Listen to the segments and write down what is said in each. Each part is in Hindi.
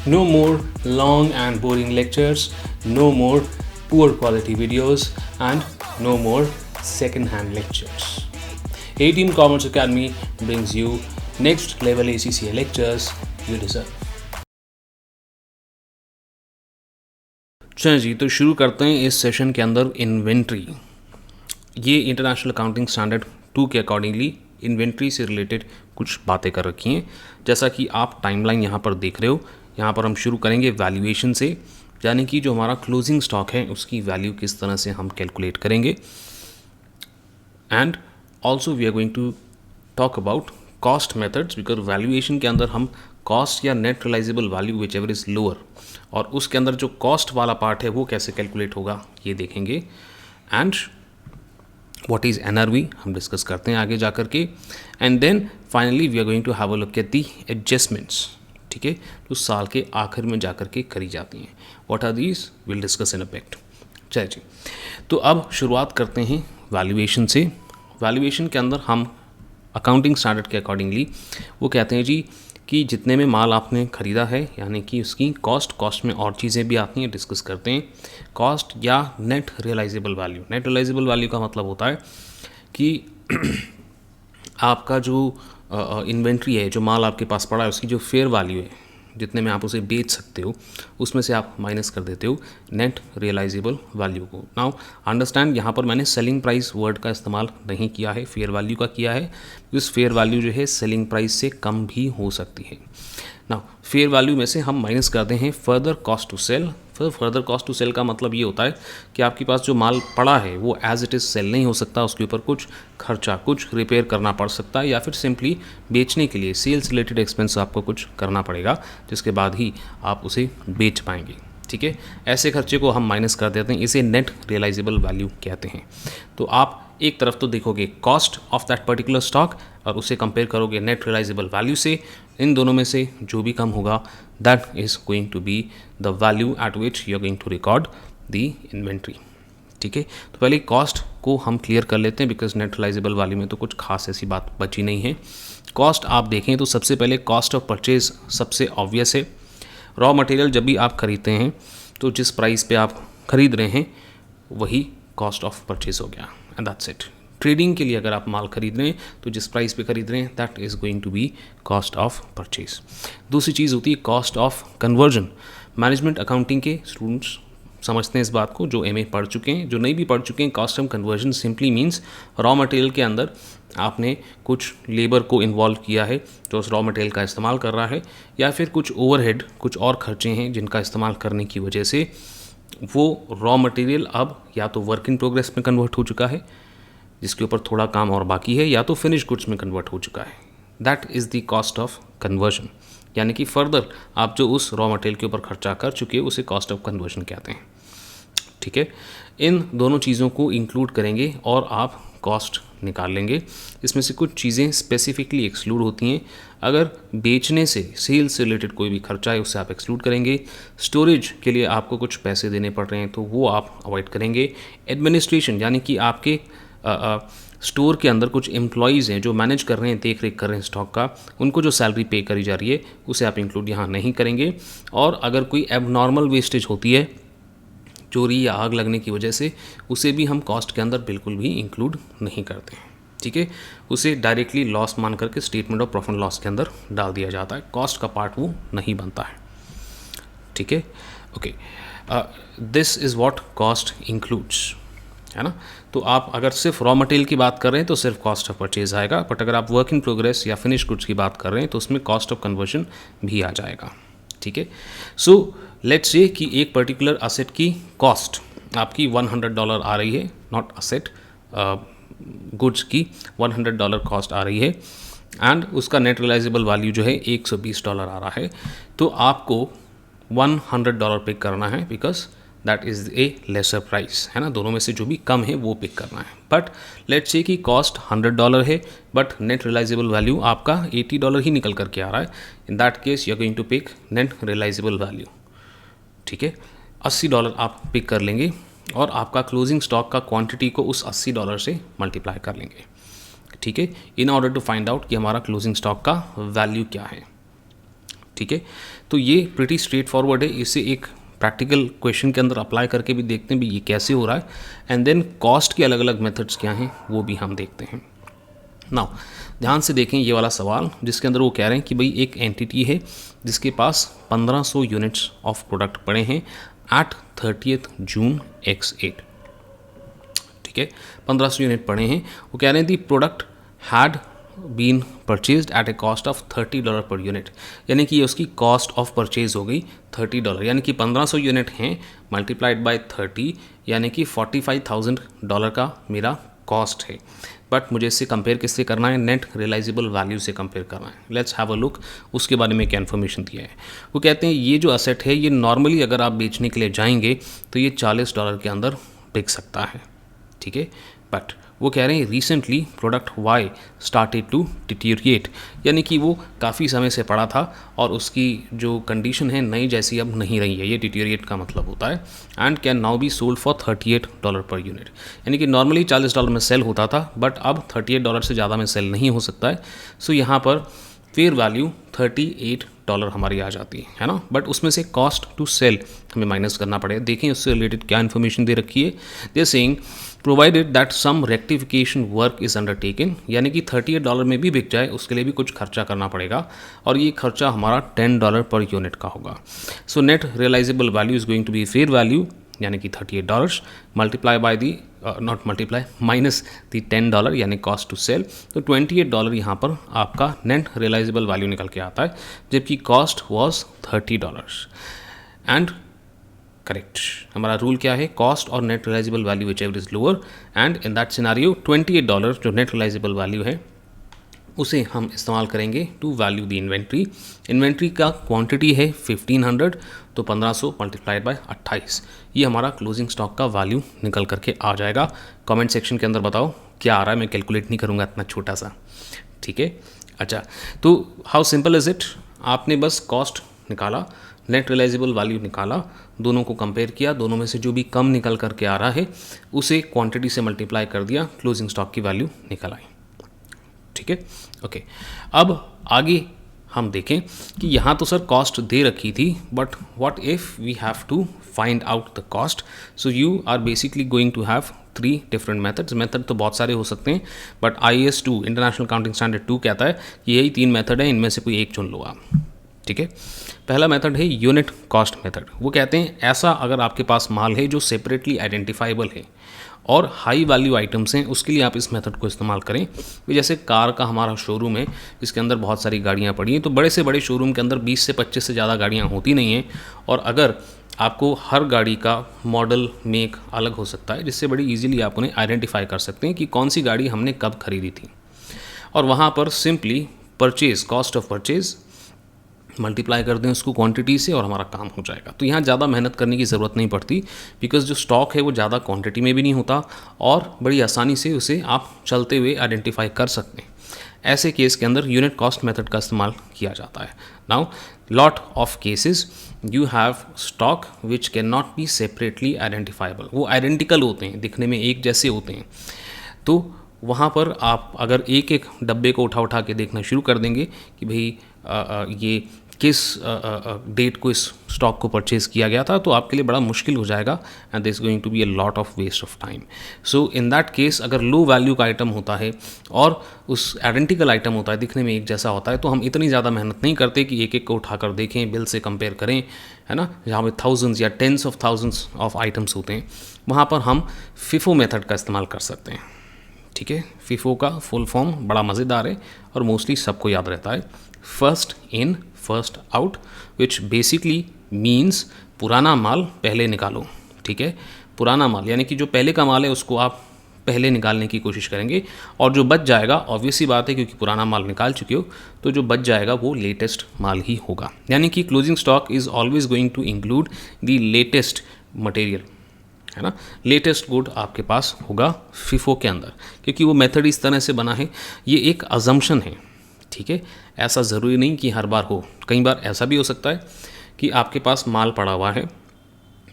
No more long and boring lectures, no more poor quality videos, and no more second-hand lectures. A-Team Commerce Academy brings you next level ACCA lectures you deserve. चलिए जी, तो शुरू करते हैं इस सेशन के अंदर इन्वेंट्री। ये इंटरनेशनल अकाउंटिंग स्टैंडर्ड 2 के अकॉर्डिंगली इन्वेंट्री से रिलेटेड कुछ बातें कर रखी हैं। जैसा कि आप टाइमलाइन यहाँ पर देख रहे हो, यहाँ पर हम शुरू करेंगे वैल्यूएशन से, यानी कि जो हमारा क्लोजिंग स्टॉक है उसकी वैल्यू किस तरह से हम कैलकुलेट करेंगे। And also we are going to talk about cost methods, because valuation के अंदर हम कॉस्ट या net realisable value whichever is lower, और उसके अंदर जो कॉस्ट वाला पार्ट है वो कैसे कैलकुलेट होगा ये देखेंगे। एंड व्हाट इज़ एनआरवी हम डिस्कस करते हैं आगे जा कर के। And then finally we are going to have a look at the adjustments, ठीक है, जो साल के आखिर में जा कर के करी जाती हैं। What are these will discuss in a pact. चलिए जी, तो अब शुरुआत करते हैं वैल्यूएशन से। वैल्यूएशन के अंदर हम अकाउंटिंग स्टैंडर्ड के अकॉर्डिंगली वो कहते हैं जी कि जितने में माल आपने ख़रीदा है, यानी कि उसकी कॉस्ट में और चीज़ें भी आती हैं, डिस्कस करते हैं। कॉस्ट या net realisable value. Net realisable value का मतलब होता है कि आपका जो इन्वेंट्री है, जो माल आपके पास पड़ा है, उसकी जो फेयर वैल्यू है, जितने में आप उसे बेच सकते हो, उसमें से आप माइनस कर देते हो नेट रियलाइजेबल वैल्यू को। नाउ अंडरस्टैंड, यहाँ पर मैंने सेलिंग प्राइस वर्ड का इस्तेमाल नहीं किया है, फेयर वैल्यू का किया है। उस फेयर वैल्यू जो है सेलिंग प्राइस से कम भी हो सकती है। नाउ फेयर वैल्यू में से हम माइनस करते हैं फर्दर कॉस्ट टू सेल। फिर फर्दर कॉस्ट टू सेल का मतलब ये होता है कि आपके पास जो माल पड़ा है वो एज इट इज़ सेल नहीं हो सकता, उसके ऊपर कुछ खर्चा, कुछ रिपेयर करना पड़ सकता है, या फिर सिंपली बेचने के लिए सेल्स रिलेटेड एक्सपेंस आपको कुछ करना पड़ेगा, जिसके बाद ही आप उसे बेच पाएंगे। ठीक है, ऐसे खर्चे को हम माइनस कर देते हैं, इसे नेट रियलाइजेबल वैल्यू कहते हैं। तो आप एक तरफ तो देखोगे cost of that particular stock और उसे कंपेयर करोगे नेट रियलाइजेबल वैल्यू से। इन दोनों में से जो भी कम होगा that is going to be the value at which you are going to record the inventory. ठीक है, तो पहले कॉस्ट को हम क्लियर कर लेते हैं, बिकॉज नेट रियलाइजेबल वैल्यू में तो कुछ खास ऐसी बात बची नहीं है। कॉस्ट आप देखें तो सबसे पहले कॉस्ट ऑफ परचेज सबसे ऑब्वियस है। रॉ मटेरियल जब भी आप खरीदते हैं तो जिस प्राइस पे आप खरीद रहे हैं वही कॉस्ट ऑफ परचेज हो गया, एंड दैट्स इट। ट्रेडिंग के लिए अगर आप माल खरीद रहे हैं तो जिस प्राइस पे खरीद रहे हैं that is going to be cost of purchase. दूसरी चीज़ होती है cost of conversion. Management accounting के स्टूडेंट्स समझते हैं इस बात को, जो एमए पढ़ चुके हैं, जो नहीं भी पढ़ चुके हैं। Cost of conversion simply means raw material के अंदर आपने कुछ लेबर को इन्वॉल्व किया है जो उस रॉ मटेरियल का इस्तेमाल कर रहा है, या फिर कुछ ओवरहेड, कुछ और खर्चे हैं जिनका इस्तेमाल करने की वजह से वो रॉ मटेरियल अब या तो वर्क इन प्रोग्रेस में कन्वर्ट हो चुका है, जिसके ऊपर थोड़ा काम और बाकी है, या तो फिनिश गुड्स में कन्वर्ट हो चुका है। That is the cost of conversion, यानी कि फर्दर आप जो उस रॉ मटेरियल के ऊपर खर्चा कर चुके हैं उसे कॉस्ट ऑफ कन्वर्जन कहते हैं। ठीक है, इन दोनों चीज़ों को इंक्लूड करेंगे और आप कॉस्ट निकाल लेंगे। इसमें से कुछ चीज़ें स्पेसिफिकली एक्सक्लूड होती हैं। अगर बेचने से, सेल्स से रिलेटेड कोई भी खर्चा है उससे आप एक्सक्लूड करेंगे। स्टोरेज के लिए आपको कुछ पैसे देने पड़ रहे हैं तो वो आप अवॉइड करेंगे। एडमिनिस्ट्रेशन, यानी कि आपके स्टोर के अंदर कुछ एम्प्लॉयज़ हैं जो मैनेज कर रहे हैं, देख रेख कर रहे हैं स्टॉक का, उनको जो सैलरी पे करी जा रही है उसे आप इंक्लूड यहाँ नहीं करेंगे। और अगर कोई एबनॉर्मल वेस्टेज होती है, चोरी या आग लगने की वजह से, उसे भी हम कॉस्ट के अंदर बिल्कुल भी इंक्लूड नहीं करते हैं। ठीक है, उसे डायरेक्टली लॉस मान करके statement of profit and loss के अंदर डाल दिया जाता है, कॉस्ट का पार्ट वो नहीं बनता है। ठीक है, okay, this is what cost includes, है ना। तो आप अगर सिर्फ रॉ मटेरियल की बात कर रहे हैं तो सिर्फ कॉस्ट ऑफ परचेज आएगा, बट अगर आप वर्क इन प्रोग्रेस या फिनिश गुड्स की बात कर रहे हैं तो उसमें कॉस्ट ऑफ कन्वर्जन भी आ जाएगा। ठीक है, सो लेट्स से कि एक पर्टिकुलर असेट की कॉस्ट आपकी $100 आ रही है, नॉट असेट, गुड्स की $100 कॉस्ट आ रही है, एंड उसका नेट रियलाइजेबल वैल्यू जो है $120 आ रहा है। तो आपको $100 पिक करना है, because that is a laser price, है ना। दोनों में से जो भी कम है वो पिक करना है। बट लेट्स से कि कॉस्ट $100 है बट नेट रियलाइजेबल वैल्यू आपका $80 ही निकल करके आ रहा है। In that case you are going to pick net realisable value. ठीक है, $80 आप पिक कर लेंगे और आपका क्लोजिंग स्टॉक का क्वांटिटी को उस $80 से मल्टीप्लाई कर लेंगे। ठीक है, in order to find out कि हमारा क्लोजिंग स्टॉक का वैल्यू क्या है। ठीक है, तो ये प्रिटी स्ट्रेट फॉरवर्ड है। इसे एक प्रैक्टिकल क्वेश्चन के अंदर अप्लाई करके भी देखते हैं भी ये कैसे हो रहा है, एंड देन कॉस्ट के अलग अलग मेथड्स क्या हैं वो भी हम देखते हैं। नाउ ध्यान से देखें ये वाला सवाल, जिसके अंदर वो कह रहे हैं कि भाई एक एंटिटी है जिसके पास 1500 यूनिट्स ऑफ प्रोडक्ट पड़े हैं एट 30th जून X8, ठीक है, 1500 यूनिट पड़े हैं। वो कह रहे हैं the product had been purchased at a cost of $30 per unit, यानी कि ये उसकी कॉस्ट ऑफ परचेज हो गई $30, यानी कि 1500 यूनिट हैं मल्टीप्लाइड बाय 30, यानी कि $45,000 का मेरा कॉस्ट है। बट मुझे इससे कंपेयर किससे करना है, नेट रियलाइजेबल वैल्यू से कंपेयर करना है। लेट्स हैव अ लुक उसके बारे में क्या इन्फॉर्मेशन दिया है। वो कहते हैं ये जो असेट है ये नॉर्मली अगर आप बेचने के लिए जाएंगे तो ये $40 के अंदर बिक सकता है, ठीक है, बट वो कह रहे हैं recently product Y started to deteriorate, यानी कि वो काफ़ी समय से पड़ा था और उसकी जो कंडीशन है नई जैसी अब नहीं रही है, ये डिटीरिएट का मतलब होता है, and can now be sold for $38 per unit, यानी कि नॉर्मली $40 में सेल होता था बट अब $38 से ज़्यादा में सेल नहीं हो सकता है। सो यहाँ पर फेयर वैल्यू $38 हमारी आ जाती है ना, बट उसमें से कॉस्ट टू सेल हमें माइनस करना पड़ेगा। देखें उससे रिलेटेड क्या इन्फॉर्मेशन दे रखी है। They saying provided that some rectification work is undertaken, यानी कि $38 में भी बिक जाए उसके लिए भी कुछ खर्चा करना पड़ेगा और ये खर्चा हमारा $10 पर यूनिट का होगा। So net realisable value is going to be fair value, यानी कि $38 multiply by the not multiply minus the $10 यानी कॉस्ट टू सेल, तो $28 यहाँ पर आपका नेट रियलाइजेबल वैल्यू निकल के आता है, जबकि कॉस्ट वॉज $30। एंड करेक्ट हमारा रूल क्या है, कॉस्ट और net realisable value whichever is lower, and in that scenario $28 जो नेट रियलाइजेबल वैल्यू है उसे हम इस्तेमाल करेंगे to value the inventory. Inventory का क्वांटिटी है 1500, तो 1500 मल्टीप्लाइड बाय 28, ये हमारा क्लोजिंग स्टॉक का वैल्यू निकल करके आ जाएगा। कमेंट सेक्शन के अंदर बताओ क्या आ रहा है, मैं कैलकुलेट नहीं करूँगा इतना छोटा सा, ठीक है। अच्छा, तो हाउ सिंपल इज़ इट, आपने बस कॉस्ट निकाला, नेट रियलाइजेबल वैल्यू निकाला, दोनों को कंपेयर किया, दोनों में से जो भी कम निकल करके आ रहा है उसे क्वांटिटी से मल्टीप्लाई कर दिया, क्लोजिंग स्टॉक की वैल्यू निकल आई, ठीक है। ओके, अब आगे हम देखें कि यहाँ तो सर कॉस्ट दे रखी थी, but what if we have to find out the cost. So you are basically going to have 3 different methods. Method तो बहुत सारे हो सकते हैं, but IAS 2 international accounting standard 2 कहता है कि यही 3 मेथड है, इनमें से कोई एक चुन लो आप, ठीक है। पहला मेथड है यूनिट कॉस्ट मेथड। वो कहते हैं ऐसा अगर आपके पास माल है जो सेपरेटली आइडेंटिफाइबल है और हाई वैल्यू आइटम्स हैं, उसके लिए आप इस मेथड को इस्तेमाल करें। जैसे कार का हमारा शोरूम है जिसके अंदर बहुत सारी गाड़ियाँ पड़ी हैं, तो बड़े से बड़े शोरूम के अंदर 20 से 25 से ज़्यादा गाड़ियाँ होती नहीं हैं, और अगर आपको हर गाड़ी का मॉडल मेक अलग हो सकता है, जिससे बड़ी ईजिली आप उन्हें आइडेंटिफाई कर सकते हैं कि कौन सी गाड़ी हमने कब खरीदी थी, और वहाँ पर simply purchase cost of purchase multiply कर दें उसको क्वांटिटी से और हमारा काम हो जाएगा। तो यहाँ ज़्यादा मेहनत करने की ज़रूरत नहीं पड़ती, बिकॉज़ जो स्टॉक है वो ज़्यादा क्वांटिटी में भी नहीं होता और बड़ी आसानी से उसे आप चलते हुए आइडेंटिफाई कर सकते हैं। ऐसे केस के अंदर यूनिट कॉस्ट मेथड का इस्तेमाल किया जाता है। Now lot of cases you have stock which can not be separately identifiable, वो आइडेंटिकल होते हैं, दिखने में एक जैसे होते हैं, तो वहाँ पर आप अगर एक एक डब्बे को उठा के देखना शुरू कर देंगे कि भाई ये किस डेट को इस स्टॉक को परचेज़ किया गया था, तो आपके लिए बड़ा मुश्किल हो जाएगा, and this going to be a lot of waste of time. So in that case अगर लो वैल्यू का आइटम होता है और उस आइडेंटिकल आइटम होता है, दिखने में एक जैसा होता है, तो हम इतनी ज़्यादा मेहनत नहीं करते कि एक एक को उठाकर देखें, बिल से कंपेयर करें, है ना। जहाँ पे थाउजेंड्स या tens of thousands of items होते हैं, वहाँ पर हम FIFO मेथड का इस्तेमाल कर सकते हैं, ठीक है। FIFO का फुल फॉर्म बड़ा मज़ेदार है और मोस्टली सबको याद रहता है, first in first out, which basically means पुराना माल पहले निकालो, ठीक है। पुराना माल यानी कि जो पहले का माल है उसको आप पहले निकालने की कोशिश करेंगे, और जो बच जाएगा, ऑब्वियस सी बात है क्योंकि पुराना माल निकाल चुके हो, तो जो बच जाएगा वो लेटेस्ट माल ही होगा। यानी कि closing stock is always going to include the latest material, है ना। लेटेस्ट गुड आपके पास होगा FIFO के अंदर, क्योंकि वो मेथड इस तरह से बना है, ये एक अजम्पशन है, ठीक है। ऐसा ज़रूरी नहीं कि हर बार हो, कई बार ऐसा भी हो सकता है कि आपके पास माल पड़ा हुआ है,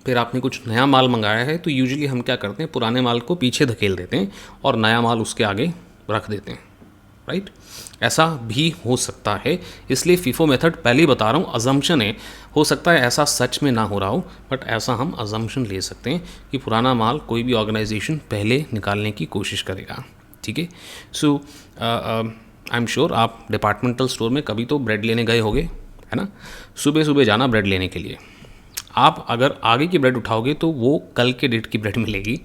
फिर आपने कुछ नया माल मंगाया है, तो यूजुअली हम क्या करते हैं, पुराने माल को पीछे धकेल देते हैं और नया माल उसके आगे रख देते हैं, राइट। ऐसा भी हो सकता है, इसलिए फीफो मेथड पहले ही बता रहा हूँ अजम्पशन है, हो सकता है ऐसा सच में ना हो रहा हो, बट ऐसा हम अजम्पशन ले सकते हैं कि पुराना माल कोई भी ऑर्गेनाइजेशन पहले निकालने की कोशिश करेगा, ठीक है। सो आई एम श्योर आप डिपार्टमेंटल स्टोर में कभी तो ब्रेड लेने गए होंगे, है ना। सुबह सुबह जाना ब्रेड लेने के लिए, आप अगर आगे की ब्रेड उठाओगे तो वो कल के डेट की ब्रेड मिलेगी,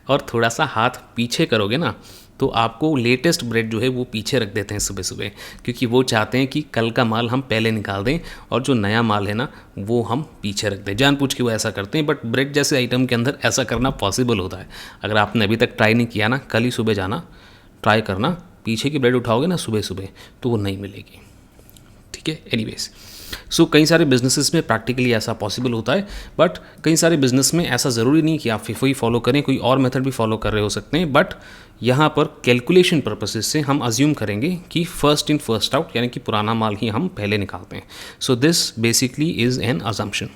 और थोड़ा सा हाथ पीछे करोगे ना तो आपको लेटेस्ट ब्रेड जो है वो पीछे रख देते हैं सुबह सुबह, क्योंकि वो चाहते हैं कि कल का माल हम पहले निकाल दें और जो नया माल है ना वो हम पीछे रख दें। जानबूझ के वो ऐसा करते हैं, बट ब्रेड जैसे आइटम के अंदर ऐसा करना पॉसिबल होता है। अगर आपने अभी तक ट्राई नहीं किया ना, कल ही सुबह जाना, ट्राई करना, पीछे की ब्रेड उठाओगे ना सुबह सुबह तो वो नहीं मिलेगी, ठीक है। एनीवेज, सो कई सारे बिजनेसेस में प्रैक्टिकली ऐसा पॉसिबल होता है, बट कई सारे बिजनेस में ऐसा ज़रूरी नहीं कि आप फिफो ही फॉलो करें, कोई और मेथड भी फॉलो कर रहे हो सकते हैं। बट यहाँ पर कैलकुलेशन पर्पसेस से हम अज्यूम करेंगे कि फर्स्ट इन फर्स्ट आउट, यानी कि पुराना माल ही हम पहले निकालते हैं। So this basically is an assumption,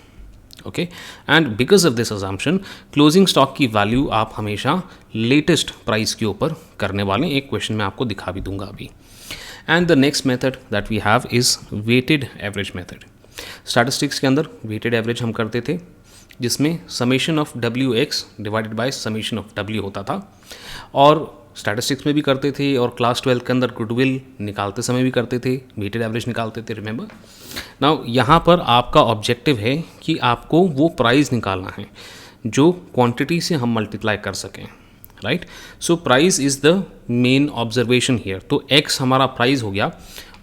okay. And because of this assumption closing stock की वैल्यू आप हमेशा लेटेस्ट प्राइस के ऊपर करने वाले हैं। एक क्वेश्चन मैं आपको दिखा भी दूंगा अभी। And the next method that we have is weighted average method. Statistics के अंदर वेटेड एवरेज हम करते थे, जिसमें summation of WX divided by summation of W होता था, और स्टैटिस्टिक्स में भी करते थे और क्लास 12 के अंदर गुडविल निकालते समय भी करते थे, वेटेड एवरेज निकालते थे, रिमेंबर। नाउ यहाँ पर आपका ऑब्जेक्टिव है कि आपको वो प्राइस निकालना है जो क्वांटिटी से हम मल्टीप्लाई कर सकें, right. So price is the main observation here. तो X हमारा प्राइस हो गया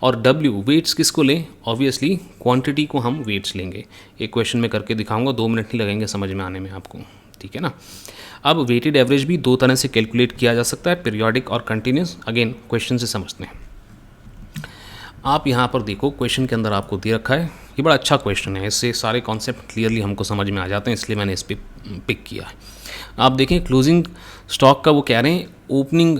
और W वेट्स किसको लें, ऑब्वियसली क्वांटिटी को हम वेट्स लेंगे। एक क्वेश्चन में करके दिखाऊंगा, 2 मिनट नहीं लगेंगे समझ में आने में आपको, ठीक है ना। अब वेटेड एवरेज भी दो तरह से कैलकुलेट किया जा सकता है, पीरियोडिक और कंटिन्यूस। अगेन क्वेश्चन से समझते हैं। आप यहाँ पर देखो क्वेश्चन के अंदर आपको दे रखा है, ये बड़ा अच्छा क्वेश्चन है, इससे सारे कॉन्सेप्ट क्लियरली हमको समझ में आ जाते हैं, इसलिए मैंने इस पर पिक किया है। आप देखें क्लोजिंग स्टॉक का वो कह रहे हैं ओपनिंग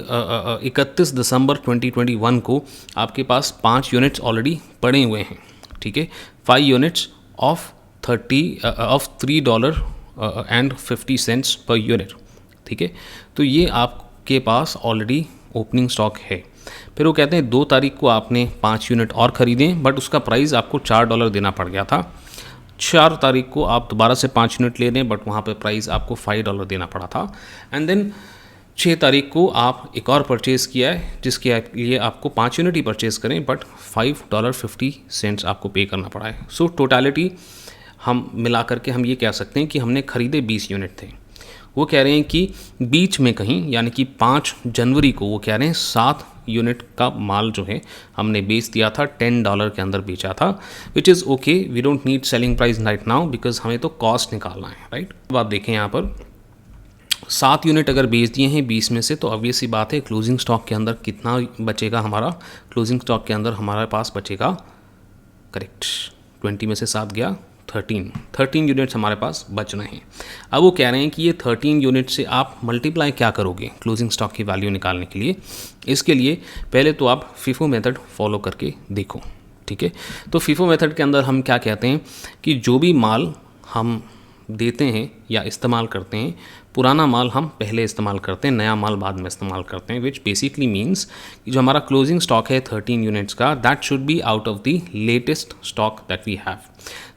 31 दिसंबर 2021 को आपके पास 5 यूनिट्स ऑलरेडी पड़े हुए हैं, ठीक है। 5 यूनिट्स ऑफ $3.50 पर यूनिट, ठीक है। तो ये आपके पास ऑलरेडी ओपनिंग स्टॉक है। फिर वो कहते हैं 2 तारीख को आपने 5 यूनिट और ख़रीदें, बट उसका प्राइस आपको $4 देना पड़ गया था। 4 तारीख को आप दोबारा से 5 यूनिट ले लें, बट वहाँ पे प्राइस आपको $5 देना पड़ा था। एंड देन 6 तारीख को आप एक और परचेज़ किया है, जिसके लिए आपको 5 यूनिट ही परचेज़ करें, बट $5.50 आपको पे करना पड़ा है। सो टोटलिटी हम मिला करके हम ये कह सकते हैं कि हमने ख़रीदे 20 यूनिट थे। वो कह रहे हैं कि बीच में कहीं, यानी कि 5 जनवरी को वो कह रहे हैं 7 यूनिट का माल जो है हमने बेच दिया था, $10 के अंदर बेचा था, which is okay. We don't need selling price right now because हमें तो कॉस्ट निकालना है, राइट। अब आप देखें यहाँ पर 7 यूनिट अगर बेच दिए हैं 20 में से, तो ऑब्वियस सी बात है क्लोजिंग स्टॉक के अंदर कितना बचेगा हमारा। क्लोजिंग स्टॉक के अंदर हमारे पास बचेगा, करेक्ट, 20 में से 7 गया 13 यूनिट्स हमारे पास बच रहे हैं। अब वो कह रहे हैं कि ये 13 यूनिट से आप मल्टीप्लाई क्या करोगे क्लोजिंग स्टॉक की वैल्यू निकालने के लिए। इसके लिए पहले तो आप फीफो मेथड फॉलो करके देखो, ठीक है। तो फीफो मेथड के अंदर हम क्या कहते हैं कि जो भी माल हम देते हैं या इस्तेमाल करते हैं, पुराना माल हम पहले इस्तेमाल करते हैं, नया माल बाद में इस्तेमाल करते हैं, विच बेसिकली मीन्स कि जो हमारा क्लोजिंग स्टॉक है 13 यूनिट्स का, that should be out of the latest stock that we have.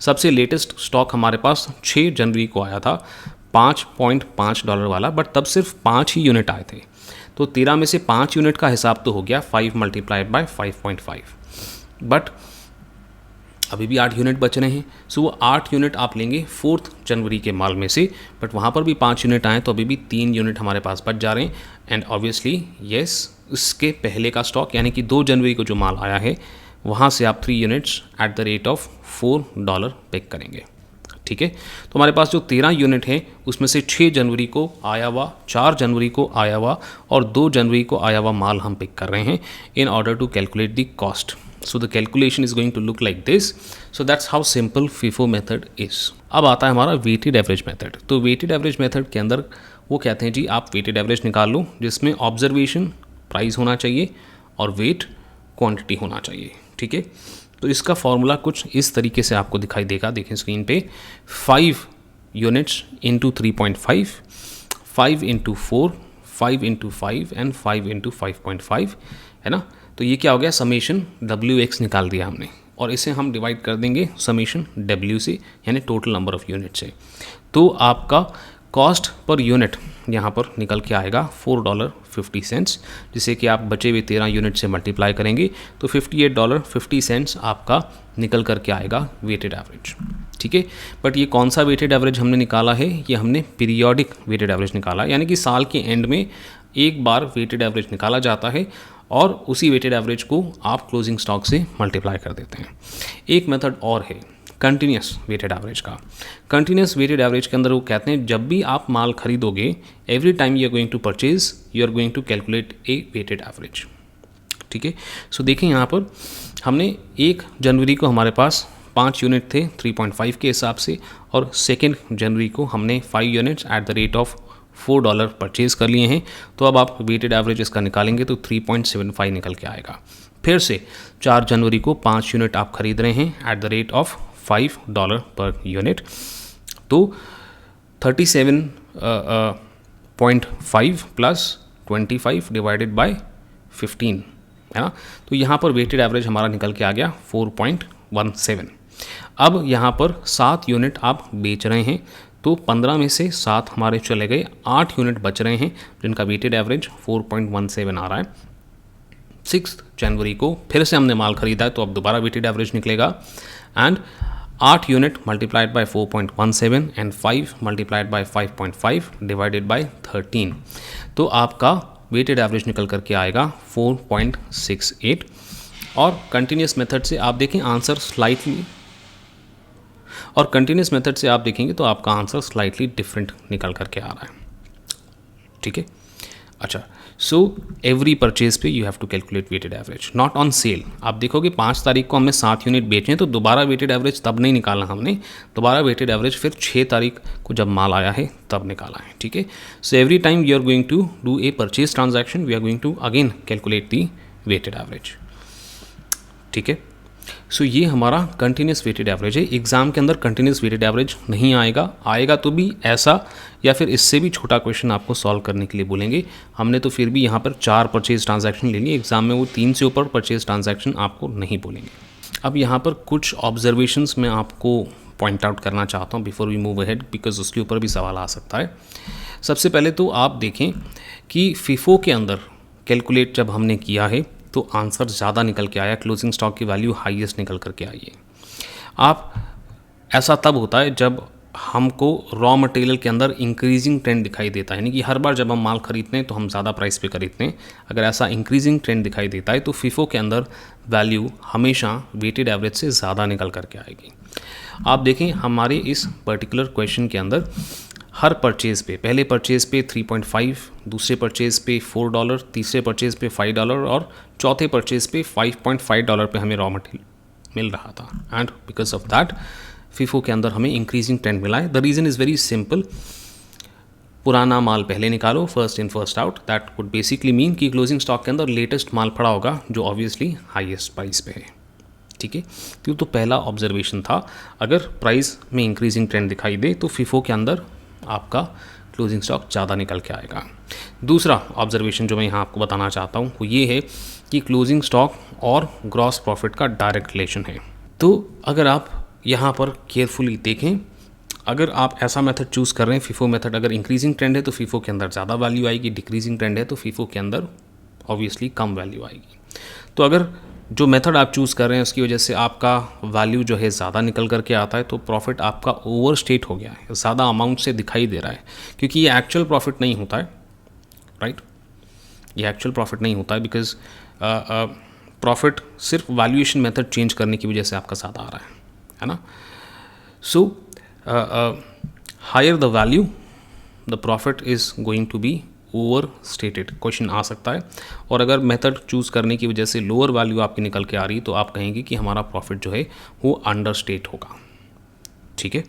सबसे लेटेस्ट स्टॉक हमारे पास 6 जनवरी को आया था $5.5 वाला, बट तब सिर्फ 5 ही यूनिट आए थे। तो 13 में से 5 यूनिट का हिसाब तो हो गया 5 मल्टीप्लाइड बाय 5.5, बट अभी भी 8 यूनिट बच रहे हैं। सो वो 8 यूनिट आप लेंगे 4 जनवरी के माल में से, बट वहाँ पर भी 5 यूनिट आए, तो अभी भी 3 यूनिट हमारे पास बच जा रहे हैं। एंड ऑब्वियसली येस, उसके पहले का स्टॉक यानी कि 2 जनवरी को जो माल आया है वहाँ से आप 3 units at the rate of $4 pick करेंगे, ठीक है। तो हमारे पास जो 13 यूनिट है उसमें से 6 जनवरी को आया हुआ, 4 जनवरी को आया हुआ और 2 जनवरी को आया हुआ माल हम पिक कर रहे हैं in order to calculate the cost. So the calculation is going to look like this. So that's how simple FIFO method is. अब आता है हमारा weighted average method. तो weighted average method के अंदर वो कहते हैं जी आप weighted average निकाल लो, जिसमें observation प्राइस होना चाहिए और weight क्वांटिटी होना चाहिए, ठीक है। तो इसका फॉर्मूला कुछ इस तरीके से आपको दिखाई देगा, देखें स्क्रीन पे। 5 units into 3.5, 5 into 4, 5 into 5 and 5 into 5.5 है ना। तो ये क्या हो गया, समेशन WX निकाल दिया हमने, और इसे हम डिवाइड कर देंगे समेशन W से, यानी टोटल नंबर ऑफ़ यूनिट से। तो आपका कॉस्ट पर यूनिट यहाँ पर निकल के आएगा $4.50, जिसे कि आप बचे हुए 13 यूनिट से मल्टीप्लाई करेंगे तो $58.50 आपका निकल करके आएगा वेटेड एवरेज। ठीक है, बट ये कौन सा वेटेड एवरेज हमने निकाला है, ये हमने पीरियोडिक वेटेड एवरेज निकाला, यानी कि साल के एंड में एक बार वेटेड एवरेज निकाला जाता है और उसी वेटेड एवरेज को आप क्लोजिंग स्टॉक से मल्टीप्लाई कर देते हैं। एक मेथड और है कंटिन्यूस वेटेड एवरेज का। कंटिन्यूस वेटेड एवरेज के अंदर वो कहते हैं जब भी आप माल खरीदोगे, every time you are going to purchase, you are going to calculate a weighted average. ठीक है, सो देखिए यहाँ पर हमने 1 जनवरी को हमारे पास 5 यूनिट थे 3.5 के हिसाब से, और 2 जनवरी को हमने 5 units at the rate of $4 purchase कर लिए हैं। तो अब आप वेटेड एवरेज इसका निकालेंगे तो 3.75 निकल के आएगा। फिर से 4 जनवरी को 5 यूनिट आप खरीद रहे हैं eight the rate of $5 per unit, तो 37.5 प्लस 25 डिवाइडेड बाय 15 है ना। तो यहाँ पर वेटेड एवरेज हमारा निकल के आ गया 4.17। अब यहाँ पर 7 यूनिट आप बेच रहे हैं, तो 15 में से 7 हमारे चले गए, 8 यूनिट बच रहे हैं जिनका वेटेड एवरेज 4.17 आ रहा है। 6 जनवरी को फिर से हमने माल खरीदा है, तो अब दोबारा वेटेड एवरेज निकलेगा, and 8 unit multiplied by 4.17 and 5 multiplied by 5.5 divided by 13, तो आपका वेटेड एवरेज निकल करके आएगा 4.68। और कंटिन्यूस मेथड से आप देखें आंसर स्लाइटली, और कंटिन्यूस मेथड से आप देखेंगे तो आपका आंसर स्लाइटली डिफरेंट निकल करके आ रहा है। ठीक है, अच्छा, सो एवरी परचेज पे you have to calculate weighted average, not on sale. आप देखोगे 5 तारीख को हमने 7 यूनिट बेचे हैं, तो दोबारा वेटेड एवरेज तब नहीं निकाला हमने, दोबारा वेटेड एवरेज फिर 6 तारीख को जब माल आया है तब निकाला है। ठीक है, so every time you are going to do a purchase transaction, we are going to again calculate the weighted average. ठीक है, सो ये हमारा कंटिन्यूस वेटेड एवरेज है। एग्जाम के अंदर कंटिन्यूस वेटेड एवरेज नहीं आएगा, आएगा तो भी ऐसा या फिर इससे भी छोटा क्वेश्चन आपको सॉल्व करने के लिए बोलेंगे। हमने तो फिर भी यहाँ पर 4 परचेज ट्रांजैक्शन ले लिए, एग्जाम में वो 3 से ऊपर परचेज ट्रांजैक्शन आपको नहीं बोलेंगे। अब यहाँ पर कुछ ऑब्जर्वेशंस मैं आपको पॉइंट आउट करना चाहता हूँ before we move ahead, because उसके ऊपर भी सवाल आ सकता है। सबसे पहले तो आप देखें कि फीफो के अंदर कैलकुलेट जब हमने किया है तो आंसर ज़्यादा निकल के आया, क्लोजिंग स्टॉक की वैल्यू हाईएस्ट निकल करके आई है। आप ऐसा तब होता है जब हमको रॉ मटेरियल के अंदर इंक्रीजिंग ट्रेंड दिखाई देता है, यानी कि हर बार जब हम माल खरीदते हैं तो हम ज़्यादा प्राइस पे खरीदते हैं। अगर ऐसा इंक्रीजिंग ट्रेंड दिखाई देता है तो फीफो के अंदर वैल्यू हमेशा वेटेड एवरेज से ज़्यादा निकल करके आएगी। आप देखें हमारे इस पर्टिकुलर क्वेश्चन के अंदर हर परचेज़ पे, पहले परचेज़ पे 3.5, दूसरे परचेज़ पे $4, तीसरे परचेज़ पे $5 और चौथे परचेज़ पे $5.5 पे हमें रॉ मटेरियल मिल रहा था, and because of that FIFO के अंदर हमें इंक्रीजिंग ट्रेंड मिला है। The reason is very simple, पुराना माल पहले निकालो, first in first out, that would basically mean कि क्लोजिंग स्टॉक के अंदर लेटेस्ट माल पड़ा होगा जो ऑब्वियसली हाईएस्ट प्राइस पे है। ठीक है, तो पहला ऑब्जर्वेशन था, अगर प्राइस में इंक्रीजिंग ट्रेंड दिखाई दे तो फीफो के अंदर आपका क्लोजिंग स्टॉक ज़्यादा निकल के आएगा। दूसरा ऑब्जर्वेशन जो मैं यहाँ आपको बताना चाहता हूँ वो ये है कि क्लोजिंग स्टॉक और ग्रॉस प्रॉफिट का डायरेक्ट रिलेशन है। तो अगर आप यहाँ पर केयरफुली देखें, अगर आप ऐसा मेथड चूज़ कर रहे हैं फीफो मेथड, अगर इंक्रीजिंग ट्रेंड है तो फीफो के अंदर ज़्यादा वैल्यू आएगी, डिक्रीजिंग ट्रेंड है तो फीफो के अंदर ऑब्वियसली कम वैल्यू आएगी। तो अगर जो मेथड आप चूज़ कर रहे हैं उसकी वजह से आपका वैल्यू जो है ज़्यादा निकल करके आता है तो प्रॉफिट आपका ओवर स्टेट हो गया है, ज़्यादा अमाउंट से दिखाई दे रहा है, क्योंकि ये एक्चुअल प्रॉफिट नहीं होता है, राइट, ये एक्चुअल प्रॉफिट नहीं होता है, बिकॉज प्रॉफिट सिर्फ वैल्यूएशन मेथड चेंज करने की वजह से आपका ज़्यादा आ रहा है ना। So higher the value the profit is going to be overstated, question आ सकता है। और अगर मेथड चूज़ करने की वजह से लोअर वैल्यू आपकी निकल के आ रही तो आप कहेंगे कि हमारा प्रॉफिट जो है वो अंडर स्टेट होगा। ठीक है,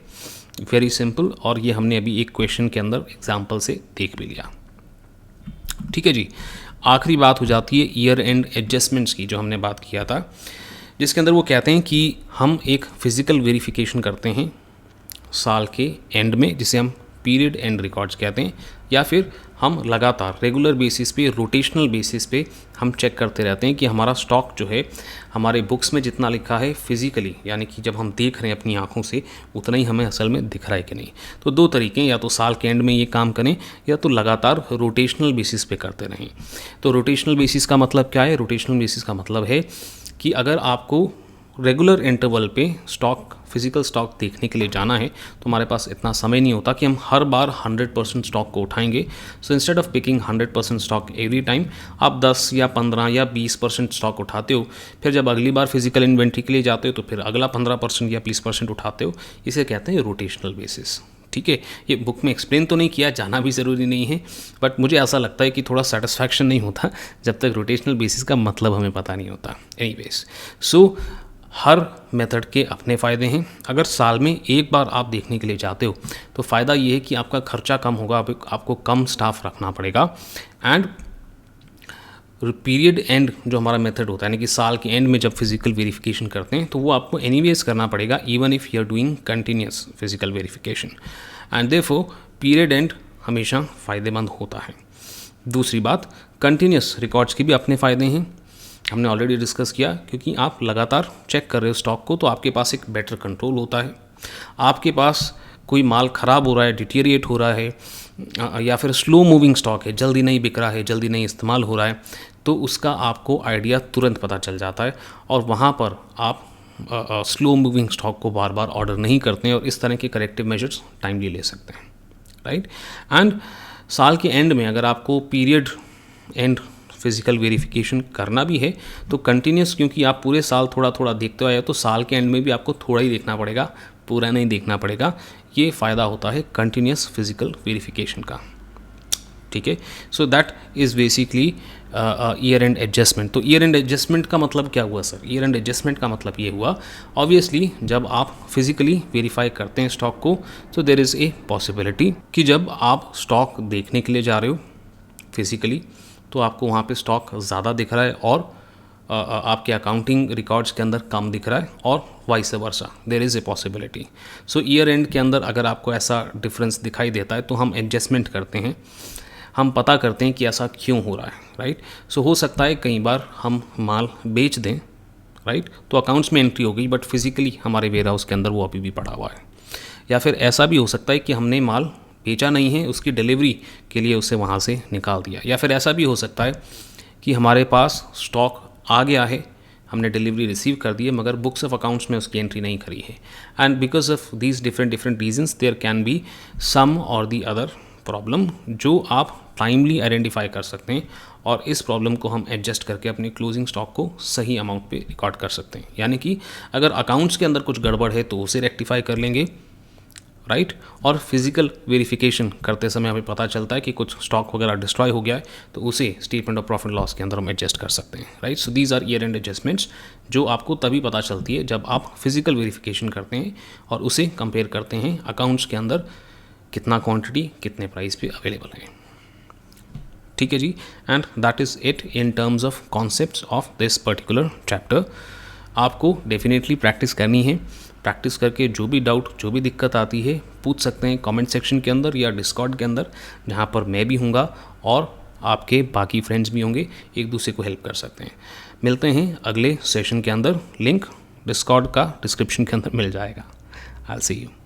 वेरी सिंपल, और ये हमने अभी एक क्वेश्चन के अंदर एग्जाम्पल से देख भी लिया। ठीक है जी, आखिरी बात हो जाती है ईयर एंड एडजस्टमेंट्स की, जो हमने बात किया था, जिसके अंदर वो कहते हैं कि हम एक फिज़िकल वेरिफिकेशन करते हैं साल के एंड में, जिसे हम पीरियड एंड रिकॉर्ड्स कहते हैं। या फिर हम लगातार रेगुलर बेसिस पे, रोटेशनल बेसिस पे हम चेक करते रहते हैं कि हमारा स्टॉक जो है हमारे बुक्स में जितना लिखा है फिजिकली, यानी कि जब हम देख रहे हैं अपनी आंखों से, उतना ही हमें असल में दिख रहा है कि नहीं। तो दो तरीके हैं, या तो साल के एंड में ये काम करें या तो लगातार रोटेशनल बेसिस पे करते रहें। तो रोटेशनल बेसिस का मतलब क्या है? रोटेशनल बेसिस का मतलब है कि अगर आपको रेगुलर इंटरवल पे स्टॉक, फिजिकल स्टॉक देखने के लिए जाना है तो हमारे पास इतना समय नहीं होता कि हम हर बार 100% स्टॉक को उठाएंगे। So instead of picking 100% stock every time, आप 10 या 15 या 20% स्टॉक उठाते हो। फिर जब अगली बार फिजिकल इन्वेंट्री के लिए जाते हो तो फिर अगला 15% या 20% उठाते हो। इसे कहते हैं रोटेशनल बेसिस। ठीक है, ये बुक में एक्सप्लेन तो नहीं किया, जाना भी ज़रूरी नहीं है, बट मुझे ऐसा लगता है कि थोड़ा सेटिस्फैक्शन नहीं होता जब तक रोटेशनल बेसिस का मतलब हमें पता नहीं होता। एनीवेज, सो हर मेथड के अपने फ़ायदे हैं। अगर साल में एक बार आप देखने के लिए जाते हो तो फ़ायदा ये है कि आपका खर्चा कम होगा, आपको कम स्टाफ रखना पड़ेगा। एंड पीरियड एंड जो हमारा मेथड होता है, यानी कि साल के एंड में जब फिजिकल वेरिफिकेशन करते हैं तो वो आपको एनीवेज करना पड़ेगा, even if you are doing continuous physical verification. And therefore period end हमेशा फ़ायदेमंद होता है। दूसरी बात, कंटिन्यूस रिकॉर्ड्स के भी अपने फ़ायदे हैं, हमने ऑलरेडी डिस्कस किया, क्योंकि आप लगातार चेक कर रहे हो स्टॉक को तो आपके पास एक बेटर कंट्रोल होता है। आपके पास कोई माल ख़राब हो रहा है, डिटीरिएट हो रहा है, या फिर स्लो मूविंग स्टॉक है, जल्दी नहीं बिक रहा है, जल्दी नहीं इस्तेमाल हो रहा है, तो उसका आपको आइडिया तुरंत पता चल जाता है और वहाँ पर आप स्लो मूविंग स्टॉक को बार बार ऑर्डर नहीं करते हैं और इस तरह के करेक्टिव मेजर्स टाइमली ले सकते हैं, राइट। एंड साल के एंड में अगर आपको पीरियड एंड फिजिकल वेरिफिकेशन करना भी है तो कंटिन्यूस, क्योंकि आप पूरे साल थोड़ा थोड़ा देखते आए हो तो साल के एंड में भी आपको थोड़ा ही देखना पड़ेगा, पूरा नहीं देखना पड़ेगा। ये फ़ायदा होता है कंटिन्यूस फिजिकल वेरिफिकेशन का। ठीक है, so that is basically year and adjustment. तो ईयर एंड एडजस्टमेंट का मतलब क्या हुआ सर? ईयर एंड एडजस्टमेंट का मतलब ये हुआ, ऑब्वियसली जब आप फिजिकली वेरीफाई करते हैं स्टॉक को तो देयर इज़ ए पॉसिबिलिटी कि जब आप स्टॉक देखने के लिए जा रहे हो फिजिकली तो आपको वहाँ पे स्टॉक ज़्यादा दिख रहा है और आपके अकाउंटिंग रिकॉर्ड्स के अंदर कम दिख रहा है और vice versa, there is a possibility. So year end के अंदर अगर आपको ऐसा डिफरेंस दिखाई देता है तो हम एडजस्टमेंट करते हैं, हम पता करते हैं कि ऐसा क्यों हो रहा है, राइट। सो हो सकता है कई बार हम माल बेच दें, राइट, तो अकाउंट्स में एंट्री हो गई बट फिजिकली हमारे वेयर हाउस के अंदर वो अभी भी पड़ा हुआ है। या फिर ऐसा भी हो सकता है कि हमने माल बेचा नहीं है, उसकी डिलीवरी के लिए उसे वहाँ से निकाल दिया। या फिर ऐसा भी हो सकता है कि हमारे पास स्टॉक आ गया है, हमने डिलीवरी रिसीव कर दी है मगर बुक्स ऑफ अकाउंट्स में उसकी एंट्री नहीं करी है। And because of these different reasons there can be some or the other problem जो आप टाइमली आइडेंटिफाई कर सकते हैं और इस प्रॉब्लम को हम एडजस्ट करके अपने क्लोजिंग स्टॉक को सही अमाउंट पे रिकॉर्ड कर सकते हैं। यानी कि अगर अकाउंट्स के अंदर कुछ गड़बड़ है तो उसे रेक्टिफाई कर लेंगे, राइट। और फिजिकल वेरिफिकेशन करते समय हमें पता चलता है कि कुछ स्टॉक वगैरह डिस्ट्रॉय हो गया है तो उसे स्टेटमेंट ऑफ प्रॉफिट लॉस के अंदर हम एडजस्ट कर सकते हैं, right. So these are year end adjustments जो आपको तभी पता चलती है जब आप फिजिकल वेरिफिकेशन करते हैं और उसे कंपेयर करते हैं अकाउंट्स के अंदर कितना क्वांटिटी कितने प्राइस पे अवेलेबल है। ठीक है जी, and that is it in terms of concepts of this particular chapter. आपको डेफिनेटली प्रैक्टिस करनी है, प्रैक्टिस करके जो भी डाउट, जो भी दिक्कत आती है पूछ सकते हैं कमेंट सेक्शन के अंदर या डिस्कॉर्ड के अंदर, जहाँ पर मैं भी हूँगा और आपके बाकी फ्रेंड्स भी होंगे, एक दूसरे को हेल्प कर सकते हैं। मिलते हैं अगले सेशन के अंदर, लिंक डिस्कॉर्ड का डिस्क्रिप्शन के अंदर मिल जाएगा। I will see you.